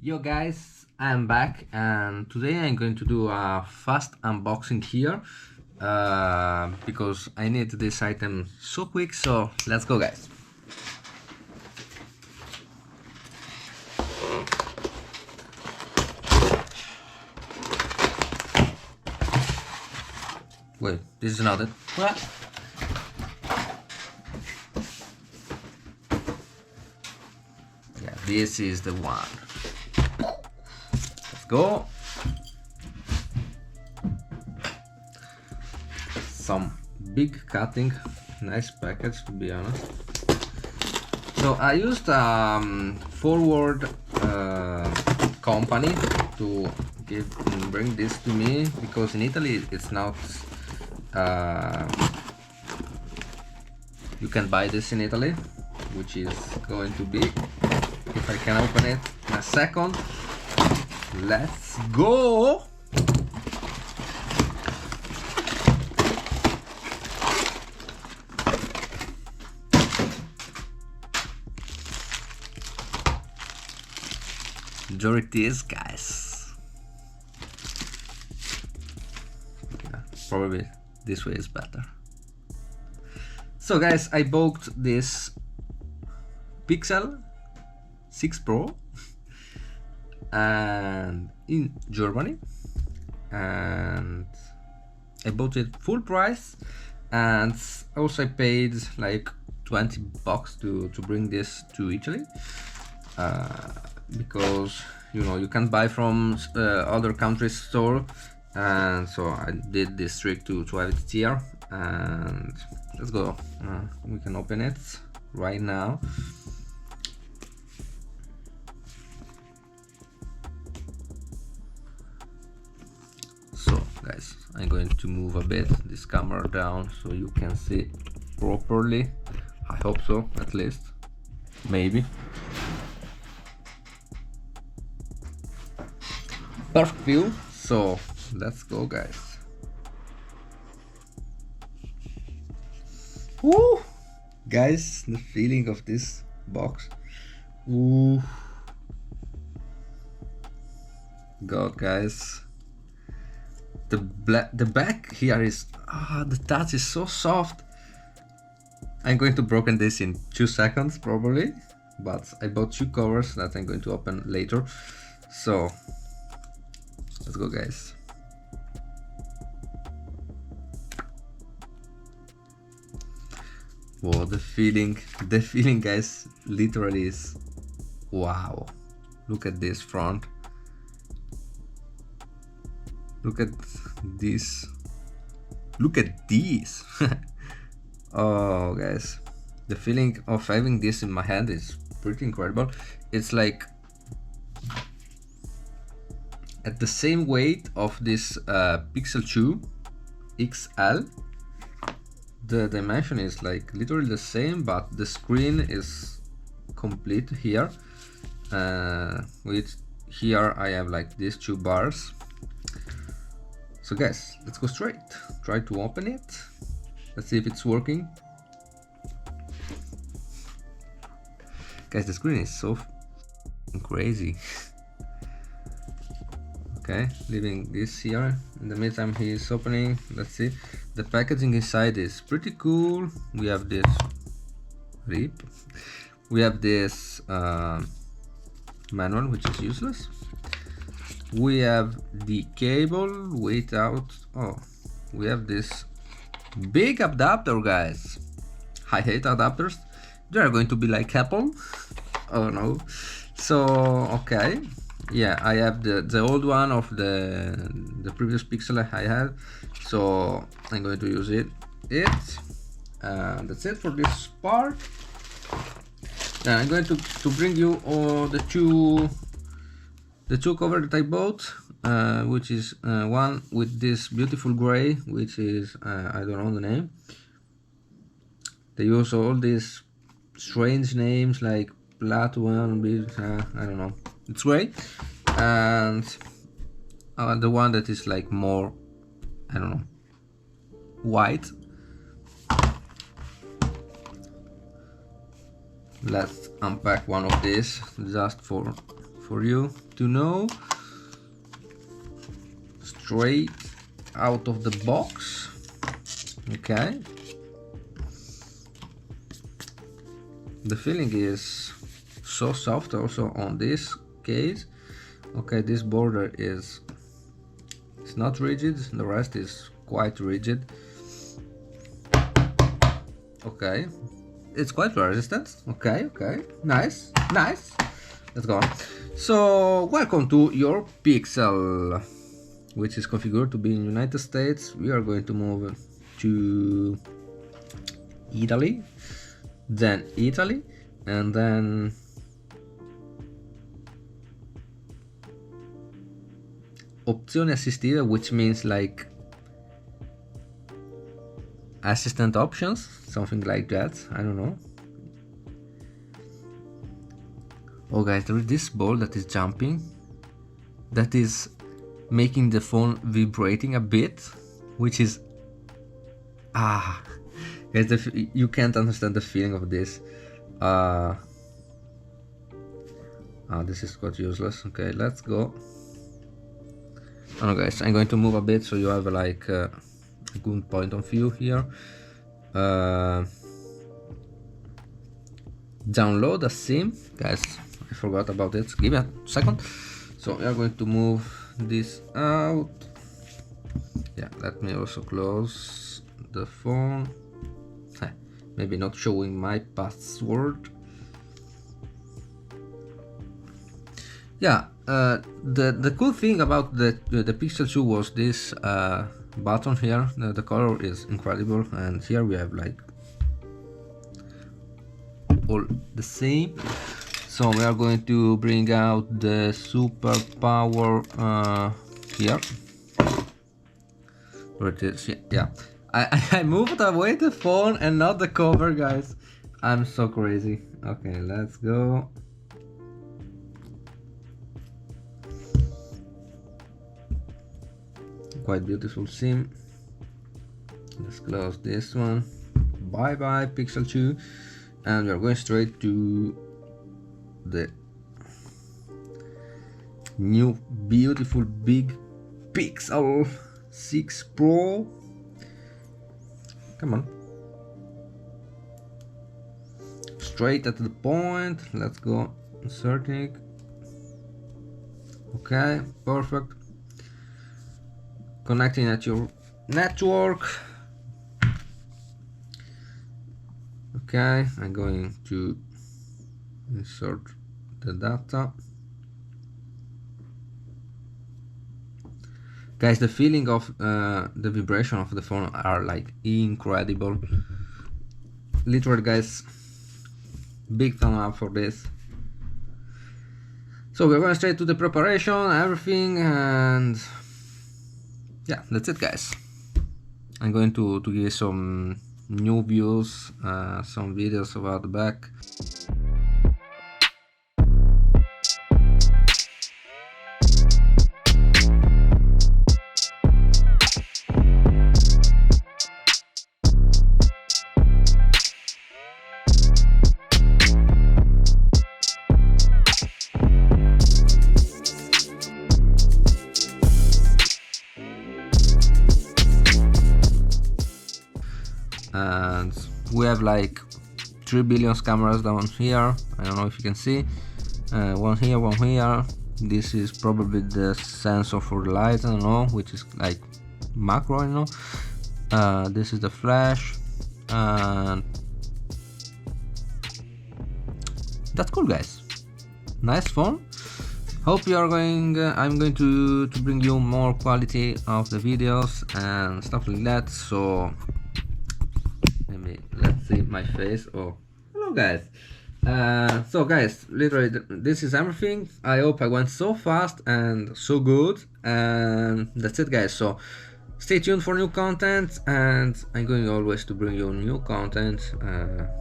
Yo guys, I'm back and today I'm going to do a fast unboxing here because I need this item so quick, so let's go guys. Wait, this is not it. What? Yeah, this is the one. Let's go. Some big cutting, nice package to be honest. So I used Forward company to bring this to me because in Italy it's not you can buy this in Italy, which is going to be, if I can open it in a second. Let's go. Enjoy this, guys. Yeah, probably this way is better. So guys, I bought this Pixel 6 Pro and in Germany, and I bought it full price, and also I paid like 20 bucks to bring this to Italy because you can buy from other countries store, and so I did this trick to have it here. And let's go. We can open it right now. So guys, I'm going to move a bit this camera down so you can see properly. I hope so, at least. Maybe. Perfect view. So let's go guys. Woo! Guys, the feeling of this box. Ooh. God guys. The back here is the touch is so soft. I'm going to broken this in 2 seconds probably, but I bought 2 covers that I'm going to open later. So let's go guys. Whoa, the feeling guys literally is wow. Look at this front. Look at this. Look at these. Oh guys, the feeling of having this in my hand is pretty incredible. It's like at the same weight of this Pixel 2 XL. The dimension is like literally the same, but the screen is complete here. With here I have like these 2 bars. So guys, let's go straight. Try to open it. Let's see if it's working. Guys, the screen is so crazy. Okay, leaving this here. In the meantime, he is opening. Let's see. The packaging inside is pretty cool. We have this rip. We have this manual, which is useless. We have the cable without. Oh, we have this big adapter, guys. I hate adapters. They are going to be like Apple. Oh no. So okay. Yeah, I have the old one of the previous Pixel I had, so I'm going to use it. That's it for this part. Then I'm going to bring you the two cover that I bought, which is one with this beautiful gray, which is I don't know the name. They use all these strange names like Platinum, I don't know. It's great. And the one that is like more, I don't know, white. Let's unpack one of these just for for you to know. Straight out of the box. Okay. The feeling is so soft also on this case. Okay, this border is it's not rigid, the rest is quite rigid. Okay, it's quite resistant. Okay, nice. Let's go on. So welcome to your Pixel, which is configured to be in United States. We are going to move to Italy, then Italy, and then opzioni assistite, which means like assistant options, something like that. I don't know. Oh guys, there is this ball that is jumping, that is making the phone vibrating a bit, which is guys, you can't understand the feeling of this. This is quite useless. Okay, let's go. Oh no guys, I'm going to move a bit so you have like a good point of view here. Download a sim, guys, I forgot about it, give me a second. So we are going to move this out. Yeah, let me also close the phone. Maybe not showing my password. Yeah, the cool thing about the Pixel 2 was this button here. The color is incredible, and here we have like all the same. So we are going to bring out the super power here. Where it is? Yeah. I moved away the phone and not the cover, guys. I'm so crazy. Okay, let's go. Quite beautiful sim. Let's close this one. Bye bye Pixel 2, and we are going straight to the new beautiful big Pixel 6 Pro. Come on, straight at the point. Let's go. Inserting. Okay, perfect. Connecting at your network. Okay, I'm going to insert the data. Guys, the feeling of the vibration of the phone are like incredible. Literally, guys, big thumb up for this. So we're going straight to the preparation, everything, and yeah, that's it, guys. I'm going to give you some new views, some videos about the back. And we have like 3 billion cameras down here. I don't know if you can see, one here, one here. This is probably the sensor for the light, I don't know, which is like macro, I know. This is the flash, and that's cool, guys. Nice phone. Hope you are going. I'm going to bring you more quality of the videos and stuff like that. So let's see my face. Oh, hello guys. So guys, literally this is everything. I hope I went so fast and so good, and that's it, guys. So stay tuned for new content, and I'm going always to bring you new content.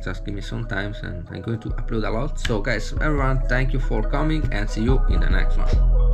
Just give me some time, and I'm going to upload a lot. So guys, everyone, thank you for coming, and see you in the next one.